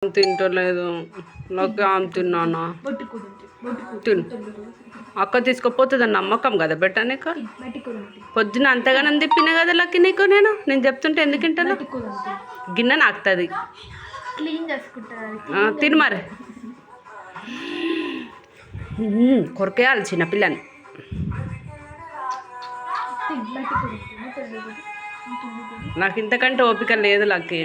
తింటలేదు నాకు ఆమె తిన్నానా తిను అక్క తీసుకుపోతుందని నమ్మకం కదా బెట్ట నీకు పొద్దున అంతగానం తిప్పినా కదా లక్కి నీకు నేను చెప్తుంటే ఎందుకు తింటాను గిన్నె నాకుతుంది తిను మరి కొరకేయాలి చిన్నపిల్లని నాకు ఇంతకంటే ఓపిక లేదు లక్కి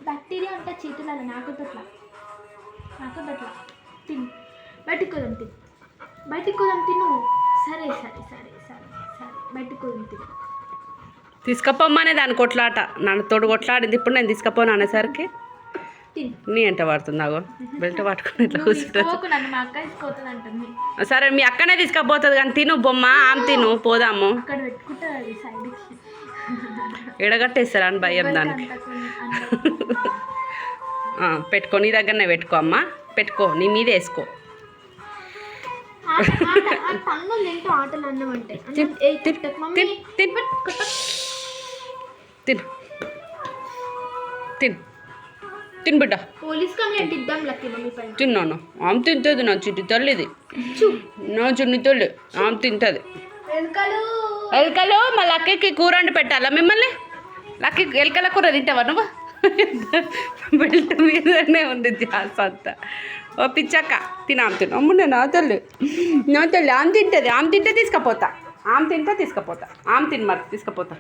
బ్యాక్టీరియా అంటే చేతులలో నాకు తట్లా తిను బయటికి కోదాం తిను బయటికి కోదాం తిను సరే సరే సరే సరే సరే బయటికి కోదాం తిను తీసుకపోమ్మనే దాని కొట్లాట నన్ను తోడు కొట్లాడింది ఇప్పుడు నేను తీసుకపోను అనేసరికి నీ ఎంట పడుతుంది అగో బెల్ట్ పట్టుకుని ఇట్లా కూర్చుంటుంది సరే మీ అక్కనే తీసుకపోతుంది కానీ తిను బొమ్మ ఆమె తిను పోదాము ఎడగట్టేస్తారా అని భయం దానికి పెట్టుకో నీ దగ్గరనే పెట్టుకో అమ్మా పెట్టుకో నీ మీద వేసుకో తిను తిను తిను బిడ్డ పోలీస్ కంప్లైంట్ ఇద్దాం లక్కీ మమ్మీ పైన తిన్నాను ఆమె తింటుంది నా చిట్టి తల్లిది నా చిన్ని తల్లి ఆమె తింటుంది ఎలకలు మా లక్కీకి కూర వండి పెట్టాలా మిమ్మల్ని లక్కీ ఎలకల కూర తింటావా నువ్వు బెల్ట్ మీదనే ఉంది జాస్ అంతా ఓ పిచ్చక్క తినాము తిను అమ్మునే నా తల్లి ఆమె తింటుంది ఆమె తింటే తీసుకపోతా ఆమె తింటే తీసుకపోతా ఆమె తిని మరి తీసుకపోతా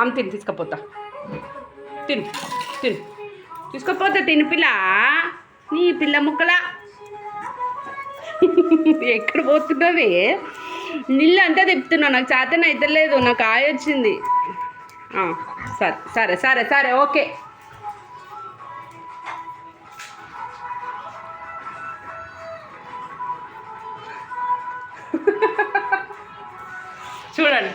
ఆమె తిని తీసుకపోతా తిను తిను తీసుకపోతా తిని పిల్ల నీ పిల్ల ముక్కలా ఎక్కడ పోతున్నావే నీళ్ళు అంతా తిప్పుతున్నా నాకు చేతన అయితే లేదు నాకు ఆయ వచ్చింది సరే సరే సరే సరే ఓకే చూడండి